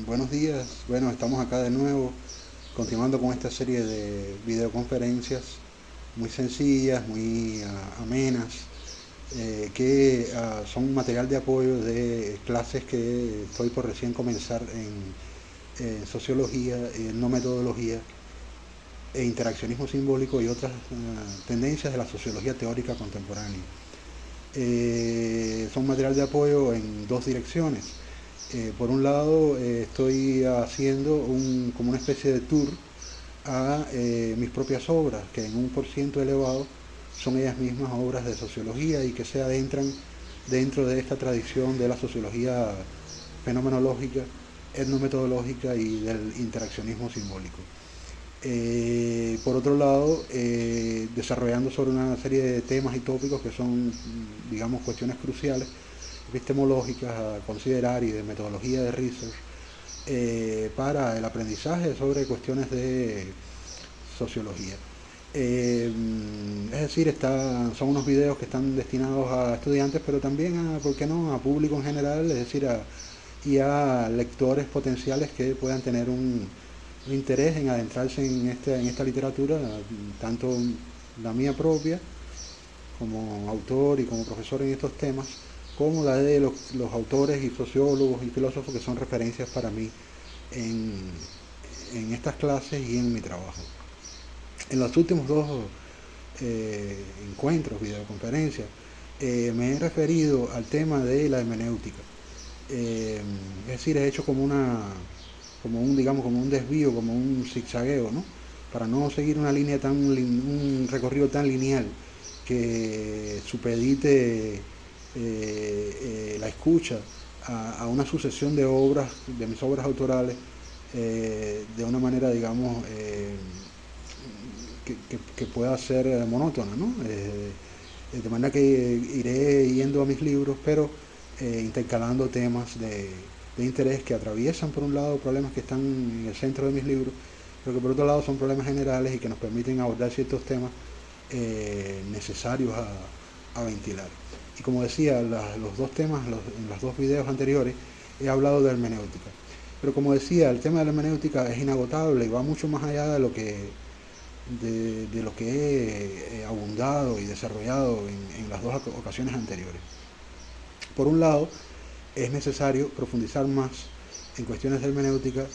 Buenos días. Bueno, estamos acá de nuevo, continuando con esta serie de videoconferencias muy sencillas, muy amenas, que son material de apoyo de clases que estoy por recién comenzar en sociología, no metodología, e interaccionismo simbólico y otras tendencias de la sociología teórica contemporánea. Son material de apoyo en dos direcciones. Por un lado, estoy haciendo como una especie de tour a mis propias obras, que en un por ciento elevado son ellas mismas obras de sociología y que se adentran dentro de esta tradición de la sociología fenomenológica, etnometodológica y del interaccionismo simbólico. Por otro lado, desarrollando sobre una serie de temas y tópicos que son, digamos, cuestiones cruciales, epistemológicas a considerar y de metodología de research, para el aprendizaje sobre cuestiones de sociología. Es decir, son unos videos que están destinados a estudiantes, pero también a, ¿por qué no?, a público en general, es decir, y a lectores potenciales que puedan tener un interés en adentrarse en esta literatura, tanto la mía propia, como autor y como profesor en estos temas, como la de los autores y sociólogos y filósofos que son referencias para mí en, en estas clases y en mi trabajo. En los últimos dos encuentros, videoconferencias, me he referido al tema de la hermenéutica. Es decir, he hecho digamos, como un desvío, como un zigzagueo, ¿no? Para no seguir una línea un recorrido tan lineal que supedite la escucha a una sucesión de obras, de mis obras autorales, de una manera, digamos, que pueda ser monótona, ¿no? De manera que iré yendo a mis libros, pero intercalando temas de interés que atraviesan, por un lado, problemas que están en el centro de mis libros, pero que por otro lado son problemas generales y que nos permiten abordar ciertos temas necesarios a ventilar. Y como decía, los dos temas, en los dos videos anteriores, he hablado de hermenéutica. Pero como decía, el tema de la hermenéutica es inagotable y va mucho más allá de lo que he abundado y desarrollado en las dos ocasiones anteriores. Por un lado, es necesario profundizar más en cuestiones de hermenéutica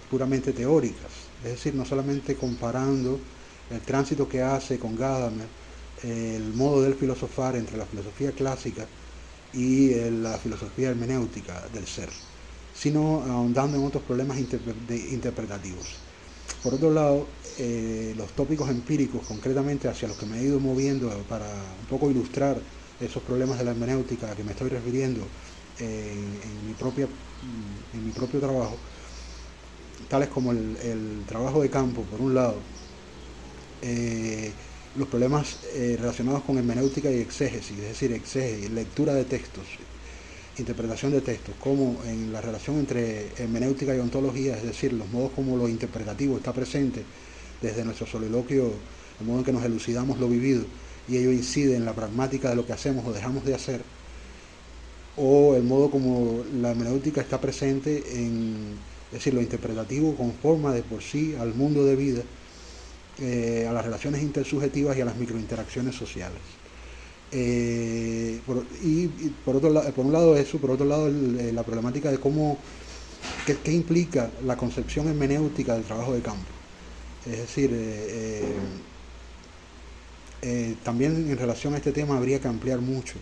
puramente teóricas, es decir, no solamente comparando el tránsito que hace con Gadamer, el modo del filosofar entre la filosofía clásica y la filosofía hermenéutica del ser, sino ahondando en otros problemas interpretativos. Por otro lado, los tópicos empíricos, concretamente hacia los que me he ido moviendo para un poco ilustrar esos problemas de la hermenéutica a que me estoy refiriendo en mi propio trabajo, tales como el trabajo de campo, por un lado, los problemas relacionados con hermenéutica y exégesis, es decir, exégesis, lectura de textos, interpretación de textos, como en la relación entre hermenéutica y ontología, es decir, los modos como lo interpretativo está presente desde nuestro soliloquio, el modo en que nos elucidamos lo vivido, y ello incide en la pragmática de lo que hacemos o dejamos de hacer, o el modo como la hermenéutica está presente es decir, lo interpretativo conforma de por sí al mundo de vida, a las relaciones intersubjetivas y a las microinteracciones sociales. Por un lado eso, por otro lado la problemática de qué implica la concepción hermenéutica del trabajo de campo. Es decir, también en relación a este tema habría que ampliar mucho,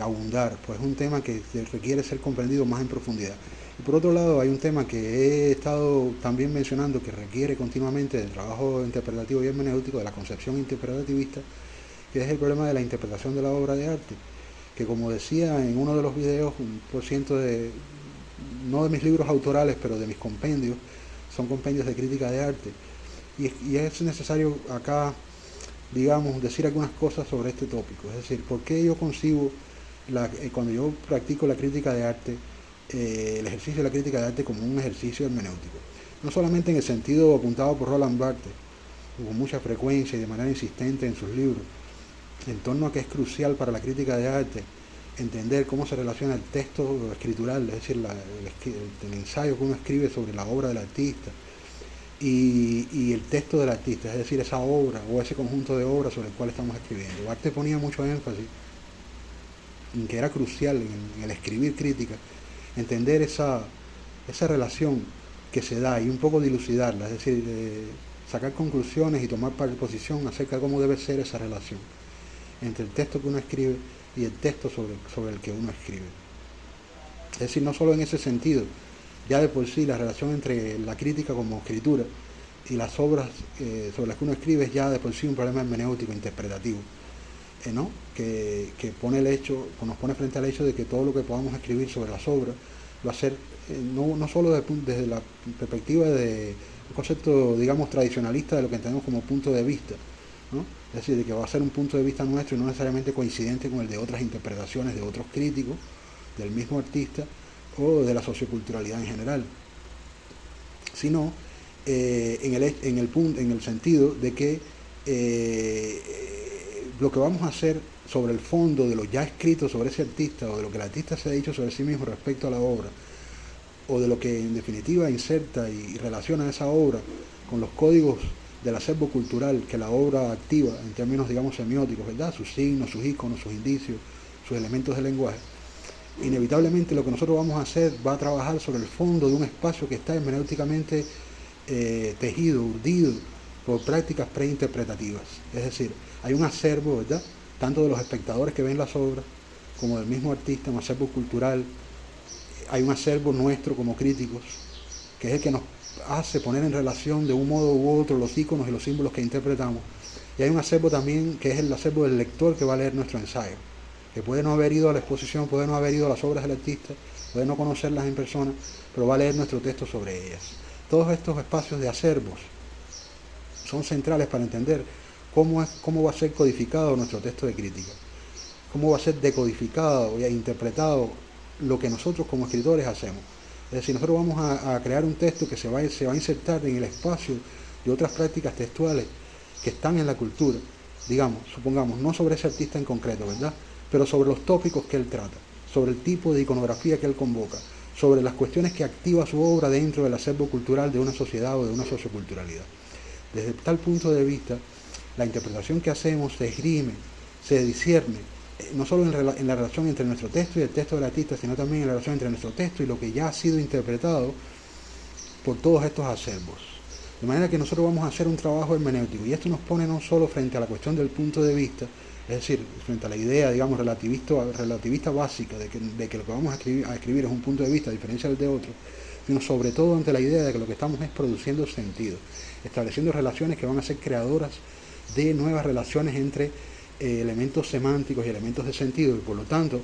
abundar, pues es un tema que requiere ser comprendido más en profundidad. Y por otro lado hay un tema que he estado también mencionando que requiere continuamente del trabajo interpretativo y hermenéutico, de la concepción interpretativista, que es el problema de la interpretación de la obra de arte, que como decía en uno de los videos, un por ciento no de mis libros autorales, pero de mis compendios, son compendios de crítica de arte. Y es necesario acá, digamos, decir algunas cosas sobre este tópico. Es decir, ¿por qué yo concibo, cuando yo practico la crítica de arte, el ejercicio de la crítica de arte como un ejercicio hermenéutico? No solamente en el sentido apuntado por Roland Barthes, con mucha frecuencia y de manera insistente en sus libros, en torno a que es crucial para la crítica de arte entender cómo se relaciona el texto escritural, es decir, el ensayo que uno escribe sobre la obra del artista y el texto del artista, es decir, esa obra o ese conjunto de obras sobre el cual estamos escribiendo. Barthes ponía mucho énfasis en que era crucial en el escribir crítica, entender esa relación que se da y un poco dilucidarla, es decir, sacar conclusiones y tomar posición acerca de cómo debe ser esa relación entre el texto que uno escribe y el texto sobre el que uno escribe. Es decir, no solo en ese sentido, ya de por sí la relación entre la crítica como escritura y las obras sobre las que uno escribe es ya de por sí un problema hermenéutico interpretativo, ¿no? que nos pone frente al hecho de que todo lo que podamos escribir sobre las obras va a ser no solo desde la perspectiva de un concepto, digamos, tradicionalista de lo que entendemos como punto de vista, ¿no? Es decir, de que va a ser un punto de vista nuestro y no necesariamente coincidente con el de otras interpretaciones de otros críticos, del mismo artista o de la socioculturalidad en general, sino en el sentido de que lo que vamos a hacer sobre el fondo de lo ya escrito sobre ese artista o de lo que el artista se ha dicho sobre sí mismo respecto a la obra, o de lo que en definitiva inserta y relaciona esa obra con los códigos del acervo cultural que la obra activa en términos, digamos, semióticos, ¿verdad? Sus signos, sus íconos, sus indicios, sus elementos de lenguaje. Inevitablemente lo que nosotros vamos a hacer va a trabajar sobre el fondo de un espacio que está hermenéuticamente tejido, urdido por prácticas preinterpretativas. Es decir, hay un acervo, ¿verdad?, tanto de los espectadores que ven las obras como del mismo artista, un acervo cultural. Hay un acervo nuestro como críticos, que es el que nos hace poner en relación de un modo u otro los íconos y los símbolos que interpretamos. Y hay un acervo también que es el acervo del lector que va a leer nuestro ensayo, que puede no haber ido a la exposición, puede no haber ido a las obras del artista, puede no conocerlas en persona, pero va a leer nuestro texto sobre ellas. Todos estos espacios de acervos son centrales para entender cómo va a ser codificado nuestro texto de crítica, cómo va a ser decodificado e interpretado lo que nosotros como escritores hacemos. Es decir, nosotros vamos a crear un texto que se va a insertar en el espacio de otras prácticas textuales que están en la cultura, digamos, supongamos, no sobre ese artista en concreto, ¿verdad?, pero sobre los tópicos que él trata, sobre el tipo de iconografía que él convoca, sobre las cuestiones que activa su obra dentro del acervo cultural de una sociedad o de una socioculturalidad. Desde tal punto de vista, la interpretación que hacemos se esgrime, se discierne, no solo en la relación entre nuestro texto y el texto del artista, sino también en la relación entre nuestro texto y lo que ya ha sido interpretado por todos estos acervos. De manera que nosotros vamos a hacer un trabajo hermenéutico, y esto nos pone no solo frente a la cuestión del punto de vista, es decir, frente a la idea, digamos, relativista básica de que lo que vamos a escribir es un punto de vista a diferencia del de otro, sino sobre todo ante la idea de que lo que estamos es produciendo sentido, estableciendo relaciones que van a ser creadoras de nuevas relaciones entre elementos semánticos y elementos de sentido, y por lo tanto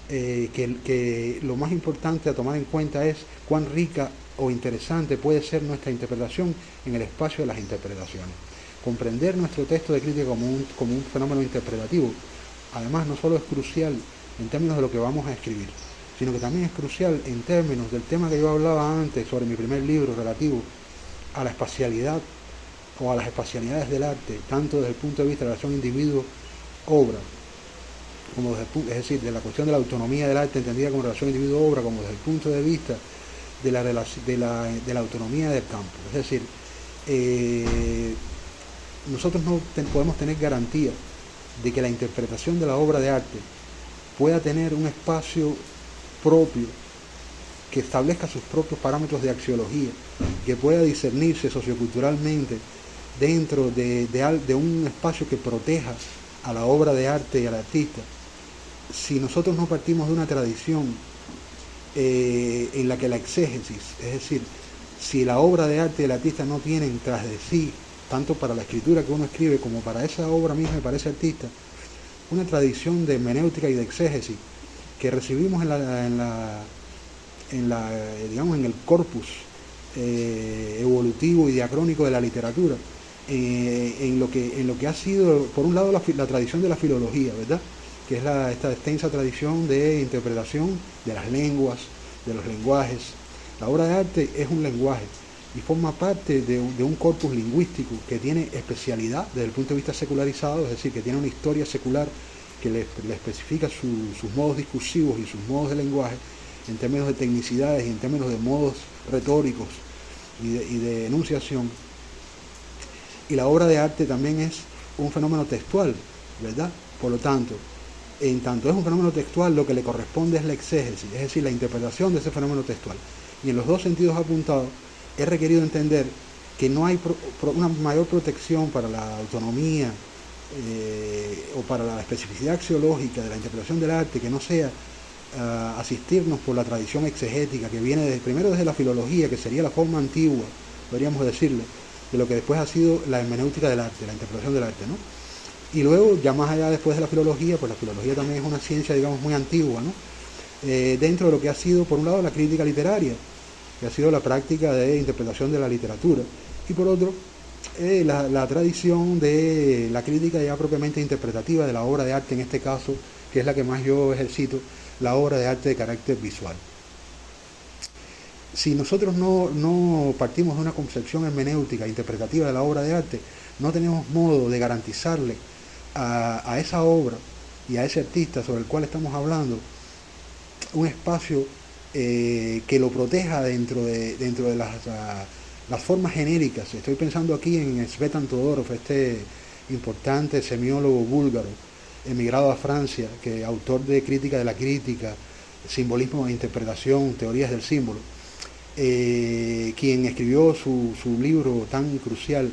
que lo más importante a tomar en cuenta es cuán rica o interesante puede ser nuestra interpretación en el espacio de las interpretaciones. Comprender nuestro texto de crítica como un fenómeno interpretativo, además, no solo es crucial en términos de lo que vamos a escribir, sino que también es crucial en términos del tema que yo hablaba antes sobre mi primer libro relativo a la espacialidad o a las espacialidades del arte, tanto desde el punto de vista de la relación individuo-obra, como es decir, de la cuestión de la autonomía del arte entendida como relación individuo-obra, como desde el punto de vista de la autonomía del campo. Es decir, nosotros no podemos tener garantía de que la interpretación de la obra de arte pueda tener un espacio propio que establezca sus propios parámetros de axiología, que pueda discernirse socioculturalmente dentro de un espacio que proteja a la obra de arte y al artista, si nosotros no partimos de una tradición en la que la exégesis, es decir, si la obra de arte y el artista no tienen tras de sí, tanto para la escritura que uno escribe como para esa obra misma y para ese artista, una tradición de hermenéutica y de exégesis que recibimos digamos, en el corpus evolutivo y diacrónico de la literatura, en lo que ha sido, por un lado, la tradición de la filología, ¿verdad?, que es esta extensa tradición de interpretación de las lenguas, de los lenguajes. La obra de arte es un lenguaje y forma parte de un corpus lingüístico que tiene especialidad desde el punto de vista secularizado, es decir, que tiene una historia secular que le especifica sus modos discursivos y sus modos de lenguaje en términos de tecnicidades y en términos de modos retóricos y de enunciación. Y la obra de arte también es un fenómeno textual, ¿verdad? Por lo tanto, en tanto es un fenómeno textual, lo que le corresponde es la exégesis, es decir, la interpretación de ese fenómeno textual. Y en los dos sentidos apuntados, he requerido entender que no hay una mayor protección para la autonomía o para la especificidad axiológica de la interpretación del arte que no sea asistirnos por la tradición exegética que viene primero desde la filología, que sería la forma antigua, podríamos decirle, de lo que después ha sido la hermenéutica del arte, la interpretación del arte, ¿no? Y luego, ya más allá después de la filología, pues la filología también es una ciencia, digamos, muy antigua, ¿no? Dentro de lo que ha sido, por un lado, la crítica literaria, que ha sido la práctica de interpretación de la literatura, y por otro, la tradición de la crítica ya propiamente interpretativa de la obra de arte, en este caso, que es la que más yo ejercito, la obra de arte de carácter visual. Si nosotros no partimos de una concepción hermenéutica interpretativa de la obra de arte, no tenemos modo de garantizarle a esa obra y a ese artista sobre el cual estamos hablando un espacio que lo proteja dentro de las formas genéricas. Estoy pensando aquí en Tzvetan Todorov, este importante semiólogo búlgaro emigrado a Francia, que autor de Crítica de la Crítica, Simbolismo e Interpretación, Teorías del Símbolo, quien escribió su libro tan crucial,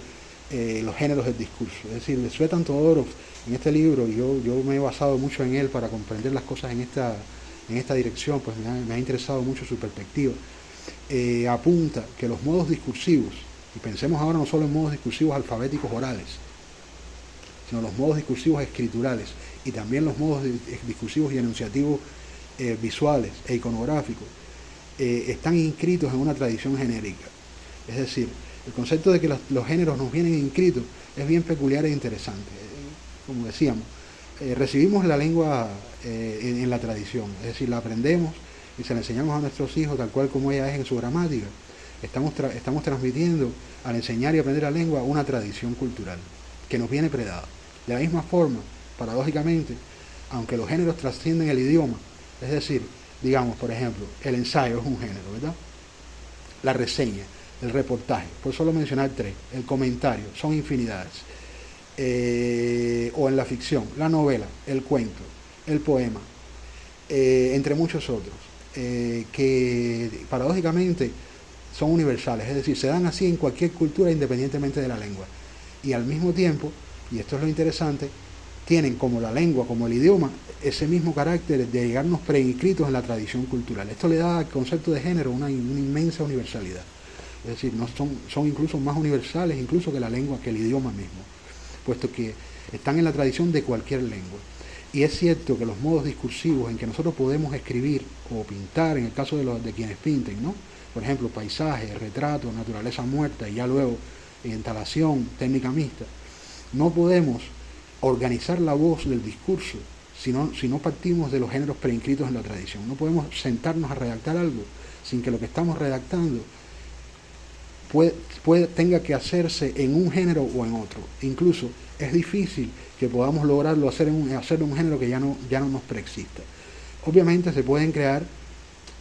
Los géneros del discurso. Es decir, Tzvetan Todorov, en este libro, yo me he basado mucho en él para comprender las cosas en esta dirección, pues me ha interesado mucho su perspectiva. Apunta que los modos discursivos, y pensemos ahora no solo en modos discursivos alfabéticos orales, sino los modos discursivos escriturales y también los modos discursivos y enunciativos visuales e iconográficos, están inscritos en una tradición genérica. Es decir, el concepto de que los géneros nos vienen inscritos es bien peculiar e interesante. Como decíamos, recibimos la lengua en la tradición, es decir, la aprendemos y se la enseñamos a nuestros hijos tal cual como ella es en su gramática. Estamos transmitiendo, al enseñar y aprender la lengua, una tradición cultural que nos viene predada. De la misma forma, paradójicamente, aunque los géneros trascienden el idioma, es decir, digamos, por ejemplo, el ensayo es un género, ¿verdad? La reseña, el reportaje, por solo mencionar tres, el comentario, son infinidades. O en la ficción, la novela, el cuento, el poema, entre muchos otros, que paradójicamente son universales, es decir, se dan así en cualquier cultura independientemente de la lengua. Y al mismo tiempo, y esto es lo interesante, tienen como la lengua, como el idioma, ese mismo carácter de llegarnos preinscritos en la tradición cultural. Esto le da al concepto de género una inmensa universalidad. Es decir, son incluso más universales incluso que la lengua, que el idioma mismo, puesto que están en la tradición de cualquier lengua. Y es cierto que los modos discursivos en que nosotros podemos escribir o pintar, en el caso de quienes pinten, ¿no? Por ejemplo, paisaje, retrato, naturaleza muerta y ya luego instalación, técnica mixta, no podemos organizar la voz del discurso si no partimos de los géneros preinscritos en la tradición. No podemos sentarnos a redactar algo sin que lo que estamos redactando tenga que hacerse en un género o en otro. Incluso es difícil que podamos lograrlo hacer un género que ya no nos preexista. Obviamente se pueden crear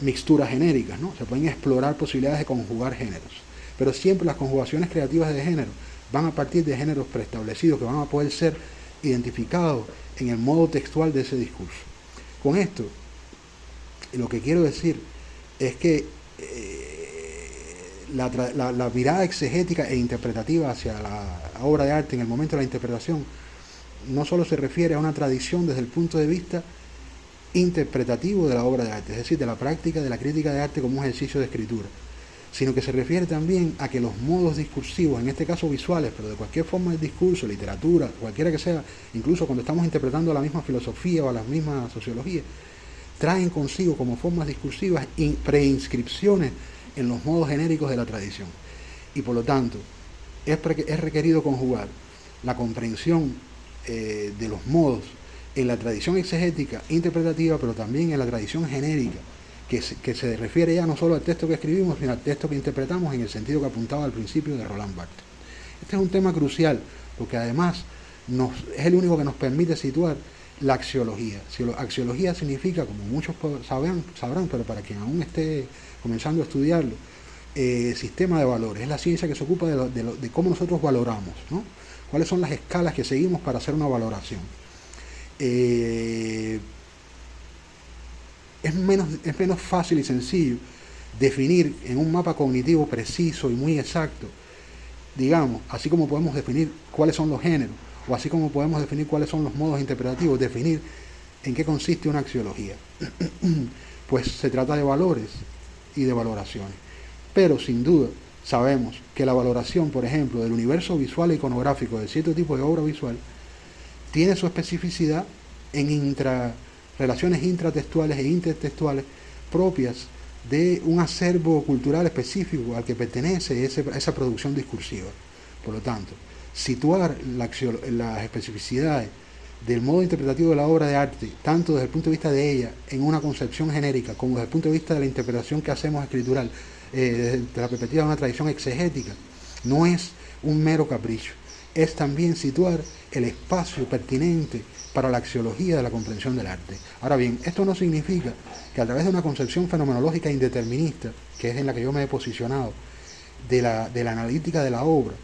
mixturas genéricas, ¿no? Se pueden explorar posibilidades de conjugar géneros, pero siempre las conjugaciones creativas de género van a partir de géneros preestablecidos que van a poder ser identificados en el modo textual de ese discurso. Con esto, lo que quiero decir es que la mirada exegética e interpretativa hacia la obra de arte en el momento de la interpretación no solo se refiere a una tradición desde el punto de vista interpretativo de la obra de arte, es decir, de la práctica de la crítica de arte como un ejercicio de escritura, sino que se refiere también a que los modos discursivos, en este caso visuales, pero de cualquier forma de discurso, literatura, cualquiera que sea, incluso cuando estamos interpretando a la misma filosofía o a la misma sociología, traen consigo como formas discursivas preinscripciones en los modos genéricos de la tradición. Y por lo tanto, es requerido conjugar la comprensión de los modos en la tradición exegética, interpretativa, pero también en la tradición genérica, que se refiere ya no solo al texto que escribimos, sino al texto que interpretamos en el sentido que apuntaba al principio de Roland Barthes. Este es un tema crucial, porque además es el único que nos permite situar la axiología. Axiología significa, como muchos sabrán, pero para quien aún esté comenzando a estudiarlo, sistema de valores. Es la ciencia que se ocupa de cómo nosotros valoramos, ¿no? Cuáles son las escalas que seguimos para hacer una valoración. Es menos fácil y sencillo definir en un mapa cognitivo preciso y muy exacto, digamos, así como podemos definir cuáles son los géneros, o así como podemos definir cuáles son los modos interpretativos, definir en qué consiste una axiología. Pues se trata de valores y de valoraciones. Pero sin duda sabemos que la valoración, por ejemplo, del universo visual e iconográfico de cierto tipo de obra visual tiene su especificidad en relaciones intratextuales e intertextuales propias de un acervo cultural específico al que pertenece esa producción discursiva. Por lo tanto, situar las especificidades del modo interpretativo de la obra de arte, tanto desde el punto de vista de ella, en una concepción genérica, como desde el punto de vista de la interpretación que hacemos escritural, desde la perspectiva de una tradición exegética, no es un mero capricho, es también situar el espacio pertinente para la axiología de la comprensión del arte. Ahora bien, esto no significa que a través de una concepción fenomenológica indeterminista, que es en la que yo me he posicionado, de la analítica de la obra,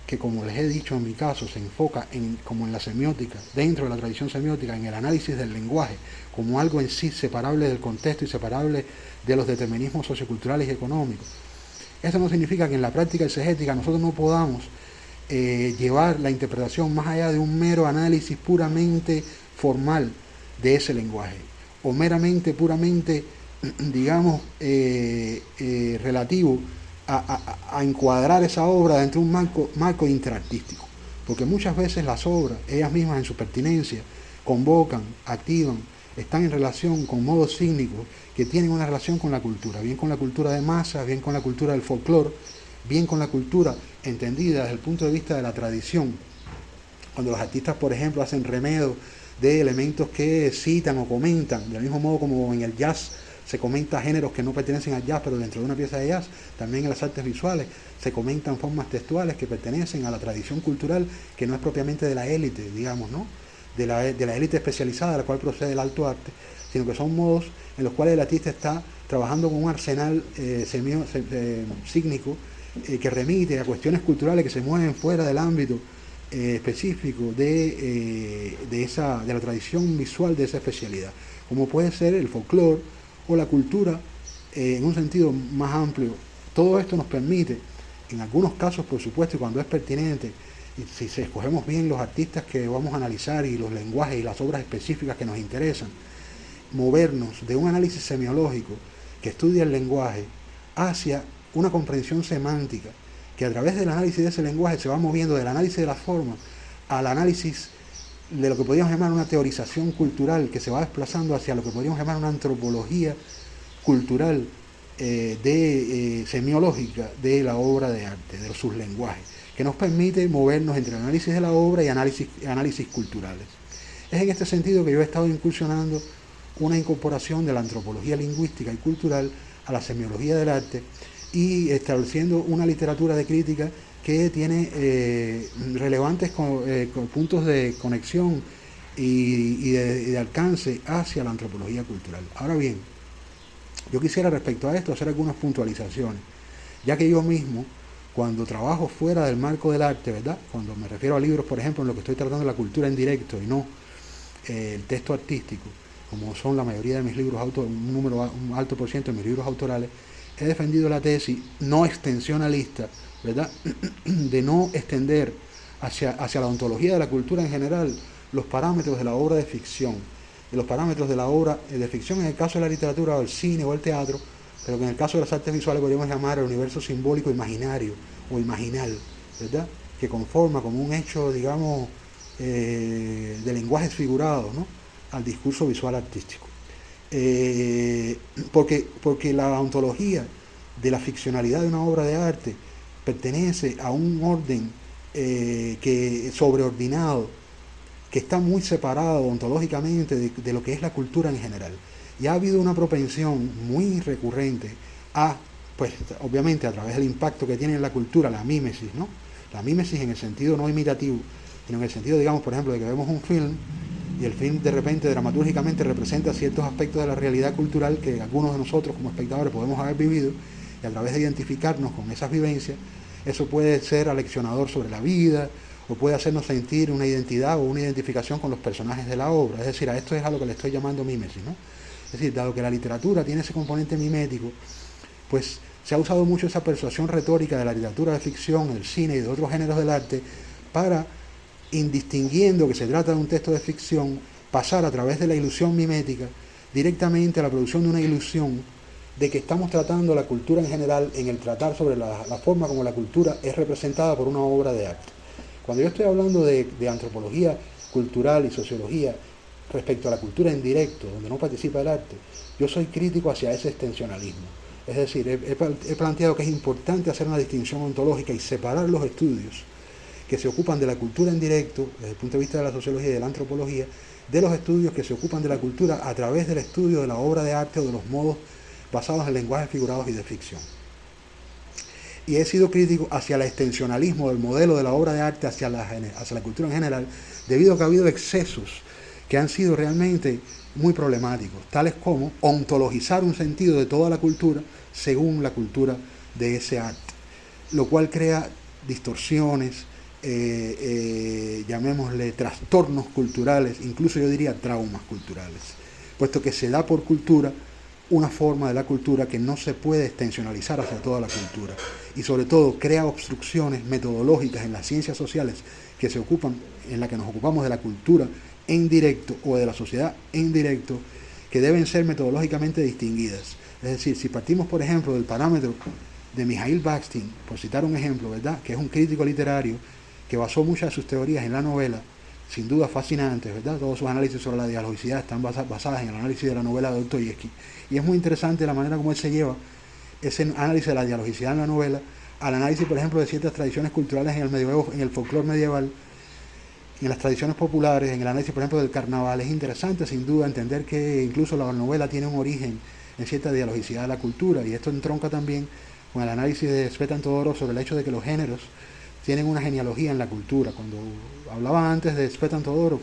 que como les he dicho en mi caso, se enfoca como en la semiótica, dentro de la tradición semiótica, en el análisis del lenguaje, como algo en sí separable del contexto y separable de los determinismos socioculturales y económicos. Esto no significa que en la práctica exegética nosotros no podamos llevar la interpretación más allá de un mero análisis puramente formal de ese lenguaje, o puramente, digamos, relativo a encuadrar esa obra dentro de un marco interartístico. Porque muchas veces las obras, ellas mismas en su pertinencia, convocan, activan, están en relación con modos sígnicos que tienen una relación con la cultura, bien con la cultura de masas, bien con la cultura del folclore, bien con la cultura entendida desde el punto de vista de la tradición. Cuando los artistas, por ejemplo, hacen remedo de elementos que citan o comentan, del mismo modo como en el jazz se comenta géneros que no pertenecen al jazz, pero dentro de una pieza de jazz, también en las artes visuales se comentan formas textuales que pertenecen a la tradición cultural que no es propiamente de la élite, digamos, ¿no? De la élite especializada de la cual procede el alto arte, sino que son modos en los cuales el artista está trabajando con un arsenal sígnico que remite a cuestiones culturales que se mueven fuera del ámbito específico de la tradición visual de esa especialidad, como puede ser el folclore o la cultura en un sentido más amplio. Todo esto nos permite, en algunos casos por supuesto y cuando es pertinente, y si escogemos bien los artistas que vamos a analizar y los lenguajes y las obras específicas que nos interesan, movernos de un análisis semiológico que estudia el lenguaje hacia una comprensión semántica que a través del análisis de ese lenguaje se va moviendo del análisis de la forma al análisis de lo que podríamos llamar una teorización cultural, que se va desplazando hacia lo que podríamos llamar una antropología cultural semiológica de la obra de arte, de sus lenguajes, que nos permite movernos entre el análisis de la obra y análisis culturales. Es en este sentido que yo he estado incursionando una incorporación de la antropología lingüística y cultural a la semiología del arte y estableciendo una literatura de crítica que tiene relevantes puntos de conexión y de alcance hacia la antropología cultural. Ahora bien, yo quisiera respecto a esto hacer algunas puntualizaciones, ya que yo mismo, cuando trabajo fuera del marco del arte, ¿verdad? Cuando me refiero a libros, por ejemplo, en lo que estoy tratando de la cultura en directo y no el texto artístico, como son la mayoría de mis libros, un alto por ciento de mis libros autorales, he defendido la tesis no extensionalista, ¿verdad? De no extender hacia la ontología de la cultura en general los parámetros de la obra de ficción, de los parámetros de la obra de ficción en el caso de la literatura o el cine o el teatro, pero que en el caso de las artes visuales podríamos llamar el universo simbólico imaginario o imaginal, ¿verdad? Que conforma como un hecho, digamos, de lenguajes figurados, ¿no? Al discurso visual artístico. Porque la ontología de la ficcionalidad de una obra de arte pertenece a un orden sobreordinado, que está muy separado ontológicamente de lo que es la cultura en general. Y ha habido una propensión muy recurrente pues obviamente a través del impacto que tiene en la cultura, la mímesis, ¿no? La mímesis en el sentido no imitativo, sino en el sentido, digamos, por ejemplo, de que vemos un film y el film de repente dramatúrgicamente representa ciertos aspectos de la realidad cultural que algunos de nosotros como espectadores podemos haber vivido, y a través de identificarnos con esas vivencias, eso puede ser aleccionador sobre la vida, o puede hacernos sentir una identidad o una identificación con los personajes de la obra. Es decir, a esto es a lo que le estoy llamando mímesis, ¿no? Es decir, dado que la literatura tiene ese componente mimético, pues se ha usado mucho esa persuasión retórica de la literatura de ficción, el cine y de otros géneros del arte para, indistinguiendo que se trata de un texto de ficción, pasar a través de la ilusión mimética directamente a la producción de una ilusión de que estamos tratando la cultura en general en el tratar sobre la forma como la cultura es representada por una obra de arte. Cuando yo estoy hablando de antropología cultural y sociología respecto a la cultura en directo, donde no participa el arte, yo soy crítico hacia ese extensionalismo. Es decir, he planteado que es importante hacer una distinción ontológica y separar los estudios que se ocupan de la cultura en directo, desde el punto de vista de la sociología y de la antropología, de los estudios que se ocupan de la cultura a través del estudio de la obra de arte o de los modos basados en lenguajes figurados y de ficción. Y he sido crítico hacia el extensionalismo del modelo de la obra de arte hacia la cultura en general, debido a que ha habido excesos que han sido realmente muy problemáticos, tales como ontologizar un sentido de toda la cultura según la cultura de ese arte, lo cual crea distorsiones, llamémosle trastornos culturales, incluso yo diría traumas culturales, puesto que se da por cultura una forma de la cultura que no se puede extensionalizar hacia toda la cultura, y sobre todo crea obstrucciones metodológicas en las ciencias sociales que se ocupan, en la que nos ocupamos de la cultura en directo o de la sociedad en directo, que deben ser metodológicamente distinguidas. Es decir, si partimos por ejemplo del parámetro de Mikhail Bakhtin, por citar un ejemplo, ¿verdad?, que es un crítico literario que basó muchas de sus teorías en la novela, sin duda fascinantes, ¿verdad? Todos sus análisis sobre la dialogicidad están basadas en el análisis de la novela de Dostoyevsky, y es muy interesante la manera como él se lleva ese análisis de la dialogicidad en la novela al análisis, por ejemplo, de ciertas tradiciones culturales en el medioevo, en el folclore medieval, en las tradiciones populares, en el análisis, por ejemplo, del carnaval. Es interesante, sin duda, entender que incluso la novela tiene un origen en cierta dialogicidad de la cultura, y esto entronca también con el análisis de Tzvetan Todorov sobre el hecho de que los géneros tienen una genealogía en la cultura. Cuando hablaba antes de Tzvetan Todorov,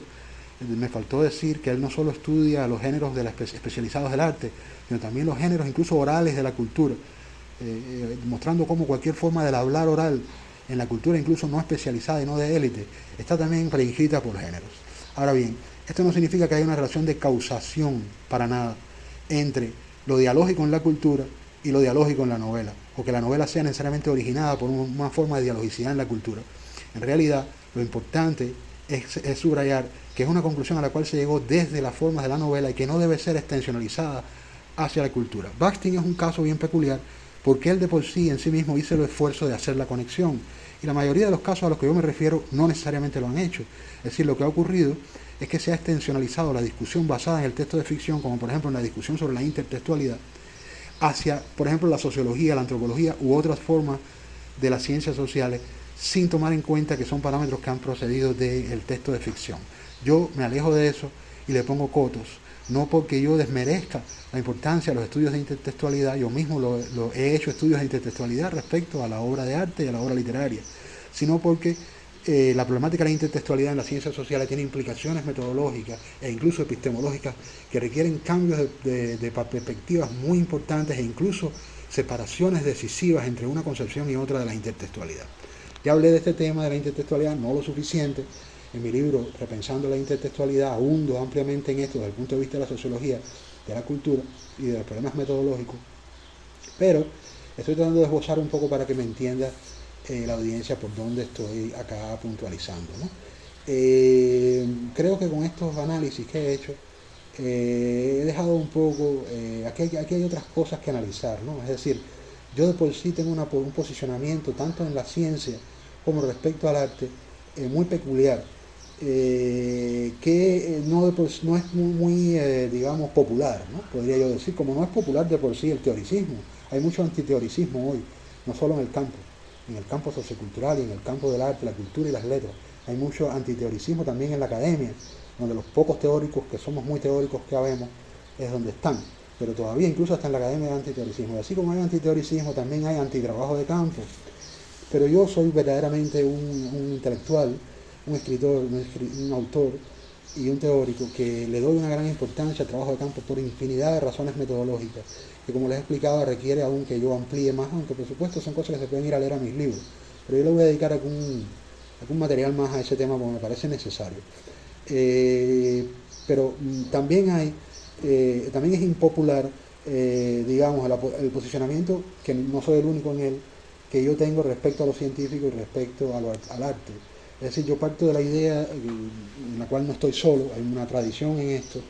me faltó decir que él no solo estudia los géneros especializados del arte, sino también los géneros incluso orales de la cultura, mostrando cómo cualquier forma del hablar oral en la cultura incluso no especializada y no de élite está también preinscrita por géneros. Ahora bien, esto no significa que haya una relación de causación para nada entre lo dialógico en la cultura y lo dialógico en la novela, o que la novela sea necesariamente originada por una forma de dialogicidad en la cultura. En realidad, lo importante es subrayar que es una conclusión a la cual se llegó desde las formas de la novela y que no debe ser extensionalizada hacia la cultura. Bakhtin es un caso bien peculiar porque él de por sí en sí mismo hizo el esfuerzo de hacer la conexión, y la mayoría de los casos a los que yo me refiero no necesariamente lo han hecho. Es decir, lo que ha ocurrido es que se ha extensionalizado la discusión basada en el texto de ficción, como por ejemplo en la discusión sobre la intertextualidad, hacia, por ejemplo, la sociología, la antropología u otras formas de las ciencias sociales, sin tomar en cuenta que son parámetros que han procedido del texto de ficción. Yo me alejo de eso y le pongo cotos, no porque yo desmerezca la importancia de los estudios de intertextualidad. Yo mismo he hecho estudios de intertextualidad respecto a la obra de arte y a la obra literaria, sino porque la problemática de la intertextualidad en las ciencias sociales tiene implicaciones metodológicas e incluso epistemológicas que requieren cambios de perspectivas muy importantes e incluso separaciones decisivas entre una concepción y otra de la intertextualidad. Ya hablé de este tema de la intertextualidad, no lo suficiente. En mi libro, Repensando la intertextualidad, abundo ampliamente en esto desde el punto de vista de la sociología, de la cultura y de los problemas metodológicos, pero estoy tratando de esbozar un poco para que me entienda la audiencia por dónde estoy acá puntualizando, ¿no? Creo que con estos análisis que he hecho, he dejado un poco, aquí hay otras cosas que analizar, ¿no? Es decir, yo de por sí tengo un posicionamiento tanto en la ciencia como respecto al arte muy peculiar, que no es muy digamos, popular, ¿no? Podría yo decir, como no es popular de por sí el teoricismo. Hay mucho antiteoricismo hoy, no solo en el campo sociocultural y en el campo del arte, la cultura y las letras. Hay mucho antiteoricismo también en la academia, donde los pocos teóricos, que somos muy teóricos que habemos, es donde están. Pero todavía incluso hasta en la academia hay antiteoricismo. Y así como hay antiteoricismo, también hay antitrabajo de campo. Pero yo soy verdaderamente un intelectual, un escritor, un autor y un teórico que le doy una gran importancia al trabajo de campo por infinidad de razones metodológicas, que como les he explicado requiere aún que yo amplíe más, aunque por supuesto son cosas que se pueden ir a leer a mis libros, pero yo le voy a dedicar algún material más a ese tema porque me parece necesario. Pero también es impopular, digamos, el posicionamiento, que no soy el único en él, que yo tengo respecto a lo científico y respecto al arte. Es decir, yo parto de la idea, en la cual no estoy solo, hay una tradición en esto,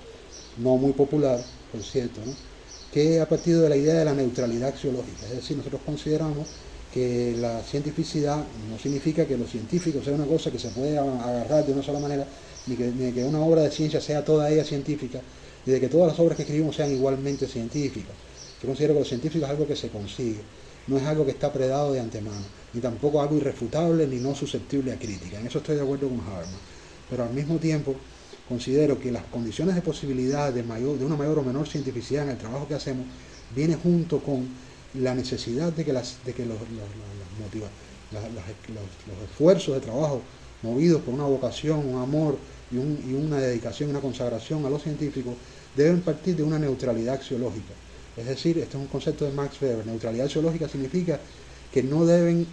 no muy popular, por cierto, ¿no?, que ha partido de la idea de la neutralidad axiológica. Es decir, nosotros consideramos que la cientificidad no significa que lo científico sea una cosa que se puede agarrar de una sola manera, ni que una obra de ciencia sea toda ella científica, ni de que todas las obras que escribimos sean igualmente científicas. Yo considero que lo científico es algo que se consigue, no es algo que está predado de antemano, ni tampoco algo irrefutable ni no susceptible a crítica. En eso estoy de acuerdo con Habermas. Pero al mismo tiempo considero que las condiciones de posibilidad de una mayor o menor cientificidad en el trabajo que hacemos viene junto con la necesidad de que los esfuerzos de trabajo movidos por una vocación, un amor y una dedicación, una consagración a lo científico, deben partir de una neutralidad axiológica. Es decir, este es un concepto de Max Weber. Neutralidad axiológica significa que no deben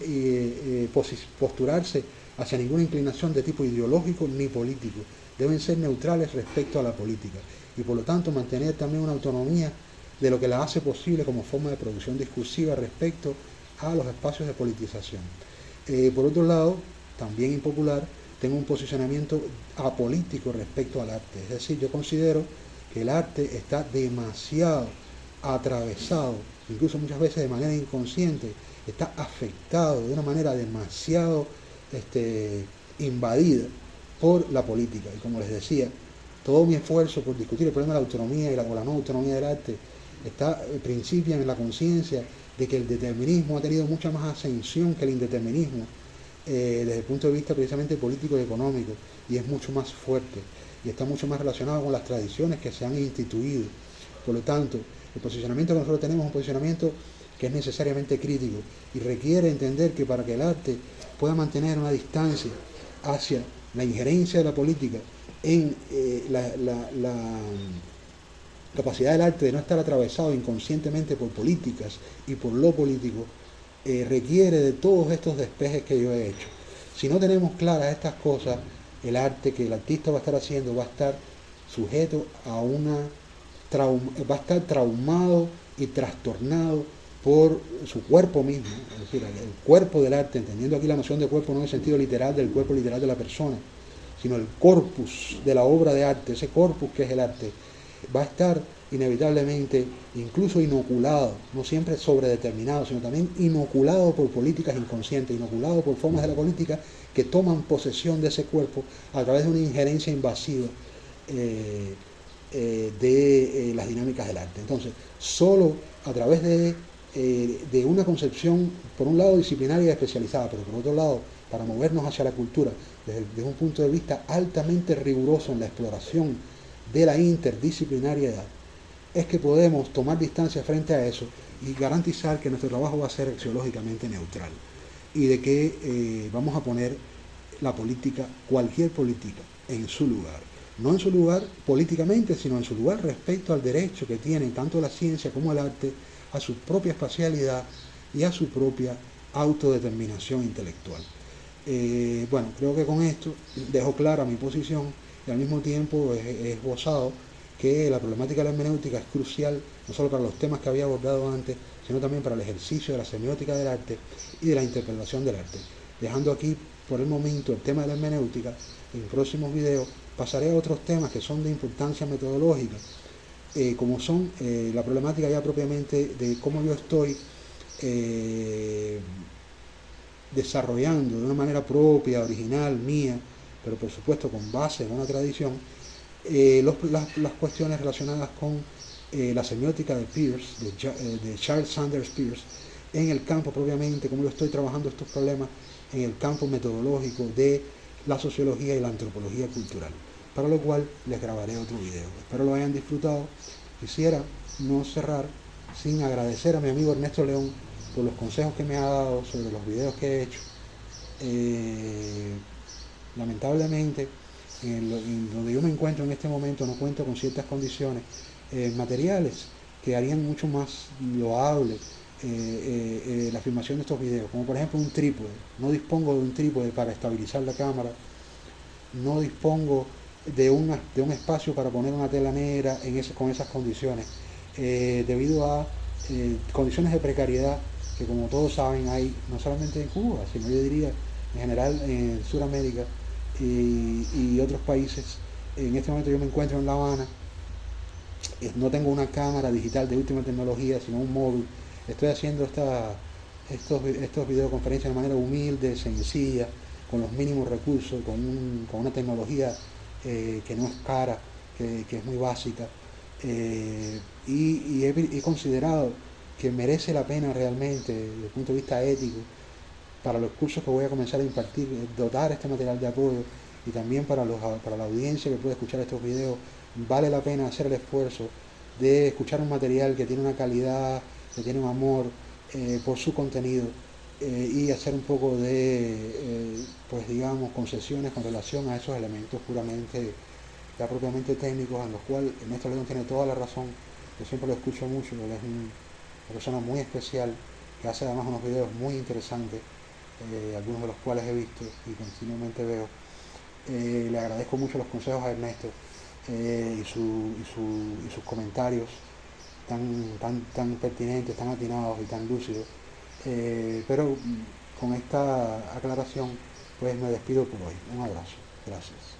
posturarse hacia ninguna inclinación de tipo ideológico ni político. Deben ser neutrales respecto a la política y por lo tanto mantener también una autonomía de lo que la hace posible como forma de producción discursiva respecto a los espacios de politización. Por otro lado, también impopular, tengo un posicionamiento apolítico respecto al arte. Es decir, yo considero que el arte está demasiado atravesado, incluso muchas veces de manera inconsciente, está afectado de una manera demasiado invadida por la política. Y como les decía, todo mi esfuerzo por discutir el problema de la autonomía o la no autonomía del arte principia en la conciencia de que el determinismo ha tenido mucha más ascensión que el indeterminismo desde el punto de vista precisamente político y económico, y es mucho más fuerte y está mucho más relacionado con las tradiciones que se han instituido. Por lo tanto, el posicionamiento que nosotros tenemos es un posicionamiento que es necesariamente crítico y requiere entender que para que el arte pueda mantener una distancia hacia la injerencia de la política en la capacidad del arte de no estar atravesado inconscientemente por políticas y por lo político, requiere de todos estos despejes que yo he hecho. Si no tenemos claras estas cosas, el arte que el artista va a estar haciendo va a estar sujeto a va a estar traumado y trastornado por su cuerpo mismo, es decir, el cuerpo del arte, entendiendo aquí la noción de cuerpo no en el sentido literal del cuerpo literal de la persona, sino el corpus de la obra de arte, ese corpus que es el arte, va a estar inevitablemente incluso inoculado, no siempre sobredeterminado, sino también inoculado por políticas inconscientes, inoculado por formas de la política que toman posesión de ese cuerpo a través de una injerencia invasiva de las dinámicas del arte. Entonces, solo a través de una concepción, por un lado disciplinaria y especializada, pero por otro lado, para movernos hacia la cultura, desde un punto de vista altamente riguroso en la exploración de la interdisciplinariedad, es que podemos tomar distancia frente a eso y garantizar que nuestro trabajo va a ser axiológicamente neutral y de que vamos a poner la política, cualquier política, en su lugar. No en su lugar políticamente, sino en su lugar respecto al derecho que tienen tanto la ciencia como el arte a su propia espacialidad y a su propia autodeterminación intelectual. Bueno, creo que con esto dejo clara mi posición y al mismo tiempo he esbozado que la problemática de la hermenéutica es crucial no solo para los temas que había abordado antes, sino también para el ejercicio de la semiótica del arte y de la interpretación del arte. Dejando aquí por el momento el tema de la hermenéutica, en próximos videos pasaré a otros temas que son de importancia metodológica, como son la problemática ya propiamente de cómo yo estoy desarrollando de una manera propia, original, mía, pero por supuesto con base en una tradición, las cuestiones relacionadas con la semiótica de Peirce, de Charles Sanders Peirce, en el campo propiamente, cómo yo estoy trabajando estos problemas en el campo metodológico de la sociología y la antropología cultural, para lo cual les grabaré otro video. Espero lo hayan disfrutado. Quisiera no cerrar sin agradecer a mi amigo Ernesto León por los consejos que me ha dado sobre los videos que he hecho. Lamentablemente en donde yo me encuentro en este momento no cuento con ciertas condiciones materiales que harían mucho más loable la filmación de estos videos, como por ejemplo un trípode. No dispongo de un trípode para estabilizar la cámara, no dispongo de un espacio para poner una tela negra con esas condiciones, debido a condiciones de precariedad que, como todos saben, hay no solamente en Cuba, sino yo diría en general en Sudamérica y otros países. En este momento yo me encuentro en La Habana, no tengo una cámara digital de última tecnología, sino un móvil. Estoy haciendo estos videoconferencias de manera humilde, sencilla, con los mínimos recursos, con una tecnología que no es cara, que es muy básica. He considerado que merece la pena realmente, desde el punto de vista ético, para los cursos que voy a comenzar a impartir, dotar este material de apoyo, y también para la audiencia que puede escuchar estos videos, vale la pena hacer el esfuerzo de escuchar un material que tiene una calidad, que tiene un amor por su contenido, y hacer un poco de, pues digamos, concesiones con relación a esos elementos puramente, ya propiamente técnicos, en los cuales Ernesto León tiene toda la razón. Yo siempre lo escucho mucho, él es una persona muy especial, que hace además unos videos muy interesantes, algunos de los cuales he visto y continuamente veo. Le agradezco mucho los consejos a Ernesto, y sus comentarios tan pertinentes, tan atinados y tan lúcidos. Pero con esta aclaración, pues me despido por hoy. Un abrazo. Gracias.